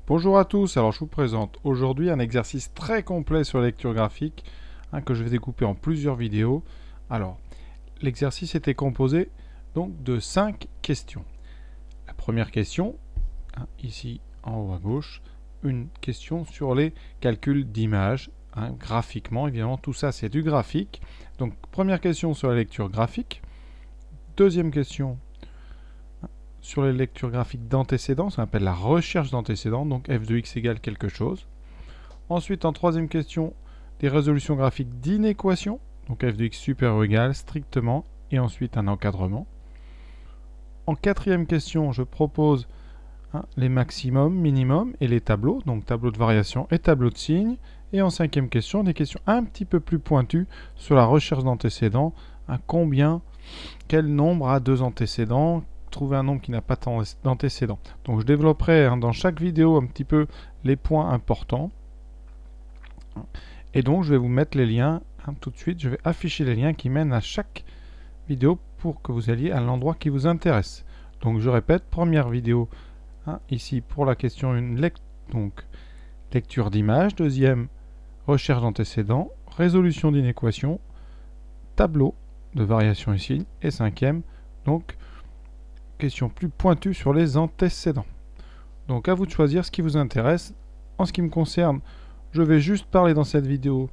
Bonjour à tous, alors je vous présente aujourd'hui un exercice très complet sur la lecture graphique que je vais découper en plusieurs vidéos. Alors, l'exercice était composé donc de 5 questions. La première question, ici en haut à gauche, une question sur les calculs d'images. Graphiquement, évidemment, tout ça c'est du graphique. Donc, première question sur la lecture graphique. Deuxième question sur les lectures graphiques d'antécédents, ça s'appelle la recherche d'antécédents, donc f de x égale quelque chose. Ensuite, en troisième question, des résolutions graphiques d'inéquation, donc f de x supérieur ou égal strictement, et ensuite un encadrement. En quatrième question, je propose les maximums, minimums et les tableaux, donc tableau de variation et tableau de signes. Et en cinquième question, des questions un petit peu plus pointues sur la recherche d'antécédents, quel nombre a deux antécédents, trouver un nombre qui n'a pas d'antécédents. Donc je développerai dans chaque vidéo un petit peu les points importants. Et donc je vais vous mettre les liens tout de suite. Je vais afficher les liens qui mènent à chaque vidéo pour que vous alliez à l'endroit qui vous intéresse. Donc je répète, première vidéo ici pour la question lecture d'image. Deuxième, recherche d'antécédents, résolution d'inéquation, tableau de variation et signes. Et cinquième, donc question plus pointue sur les antécédents. Donc à vous de choisir ce qui vous intéresse. En ce qui me concerne, je vais juste parler dans cette vidéo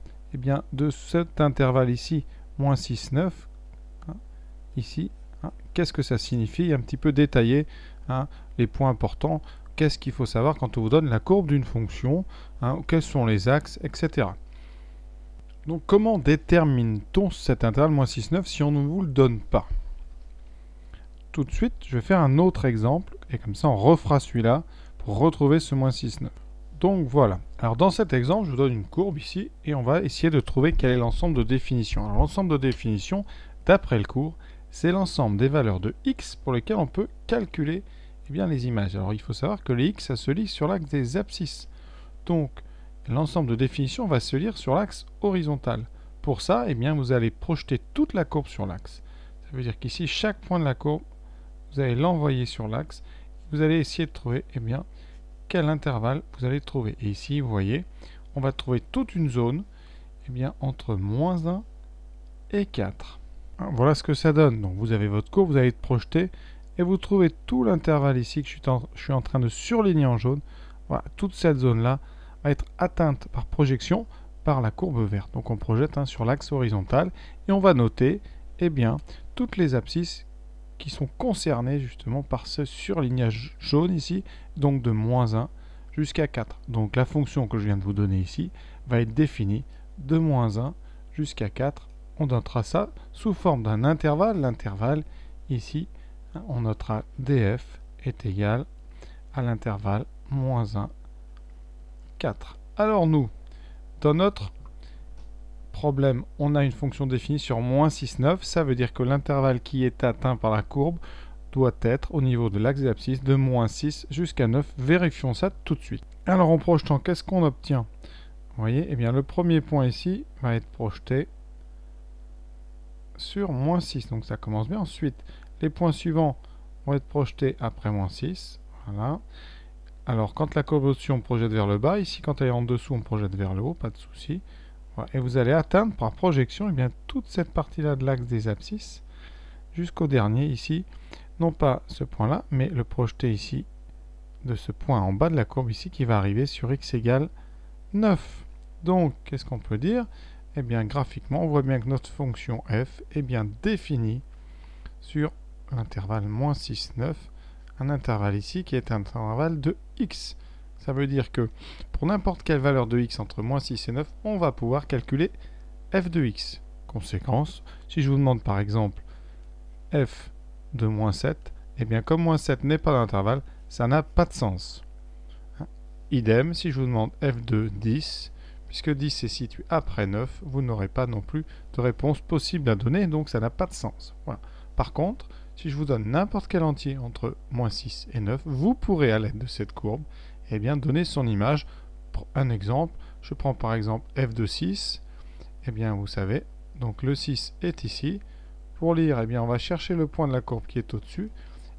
de cet intervalle ici, moins 6, 9. Ici, qu'est-ce que ça signifie? Un petit peu détailler les points importants. Qu'est-ce qu'il faut savoir quand on vous donne la courbe d'une fonction, quels sont les axes, etc. Donc comment détermine-t-on cet intervalle moins 6, 9 si on ne vous le donne pas? Tout de suite, je vais faire un autre exemple, et comme ça on refera celui-là pour retrouver ce moins 6, 9. Donc voilà. Alors dans cet exemple, je vous donne une courbe ici, et on va essayer de trouver quel est l'ensemble de définitions. Alors l'ensemble de définitions, d'après le cours, c'est l'ensemble des valeurs de x pour lesquelles on peut calculer les images. Alors il faut savoir que les x, ça se lit sur l'axe des abscisses. Donc l'ensemble de définitions va se lire sur l'axe horizontal. Pour ça, vous allez projeter toute la courbe sur l'axe. Ça veut dire qu'ici, chaque point de la courbe, vous allez l'envoyer sur l'axe. Vous allez essayer de trouver quel intervalle vous allez trouver. Et ici, vous voyez, on va trouver toute une zone entre moins 1 et 4. Voilà ce que ça donne. Donc vous avez votre courbe, vous allez projeter et vous trouvez tout l'intervalle ici que je suis en train de surligner en jaune. Voilà, toute cette zone-là va être atteinte par projection par la courbe verte. Donc on projette sur l'axe horizontal et on va noter toutes les abscisses qui sont concernés justement par ce surlignage jaune ici, donc de moins 1 jusqu'à 4. Donc la fonction que je viens de vous donner ici va être définie de moins 1 jusqu'à 4. On notera ça sous forme d'un intervalle. L'intervalle ici, on notera df est égal à l'intervalle moins 1, 4. Alors nous, dans notre problème, on a une fonction définie sur moins 6, 9. Ça veut dire que l'intervalle qui est atteint par la courbe doit être au niveau de l'axe des abscisses de moins 6 jusqu'à 9. Vérifions ça tout de suite. Alors en projetant, qu'est-ce qu'on obtient? Vous voyez, le premier point ici va être projeté sur moins 6. Donc ça commence bien. Ensuite, les points suivants vont être projetés après moins 6. Voilà. Alors quand la courbe au-dessus, on projette vers le bas. Ici, quand elle est en dessous, on projette vers le haut. Pas de souci. Voilà. Et vous allez atteindre par projection toute cette partie-là de l'axe des abscisses jusqu'au dernier ici. Non pas ce point-là, mais le projeter ici de ce point en bas de la courbe ici qui va arriver sur x égale 9. Donc, qu'est-ce qu'on peut dire? Graphiquement, on voit bien que notre fonction f est bien définie sur l'intervalle moins 6, 9. Un intervalle ici qui est un intervalle de x. Ça veut dire que pour n'importe quelle valeur de x entre moins 6 et 9, on va pouvoir calculer f de x. Conséquence, si je vous demande par exemple f de moins 7, comme moins 7 n'est pas d'intervalle, ça n'a pas de sens. Idem, si je vous demande f de 10, puisque 10 est situé après 9, vous n'aurez pas non plus de réponse possible à donner, donc ça n'a pas de sens. Voilà. Par contre, si je vous donne n'importe quel entier entre moins 6 et 9, vous pourrez, à l'aide de cette courbe, donner son image. Pour un exemple, je prends par exemple f de 6, vous savez, donc le 6 est ici. Pour lire, on va chercher le point de la courbe qui est au-dessus,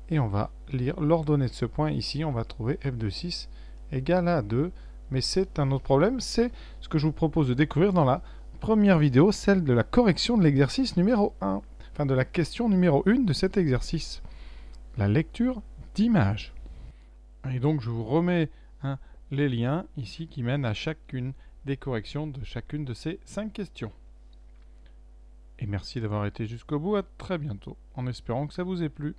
et on va lire l'ordonnée de ce point ici, on va trouver f de 6 égale à 2. Mais c'est un autre problème, c'est ce que je vous propose de découvrir dans la première vidéo, celle de la correction de l'exercice numéro 1. Enfin, de la question numéro 1 de cet exercice. La lecture d'images. Et donc, je vous remets les liens ici qui mènent à chacune des corrections de chacune de ces 5 questions. Et merci d'avoir été jusqu'au bout. À très bientôt, en espérant que ça vous ait plu.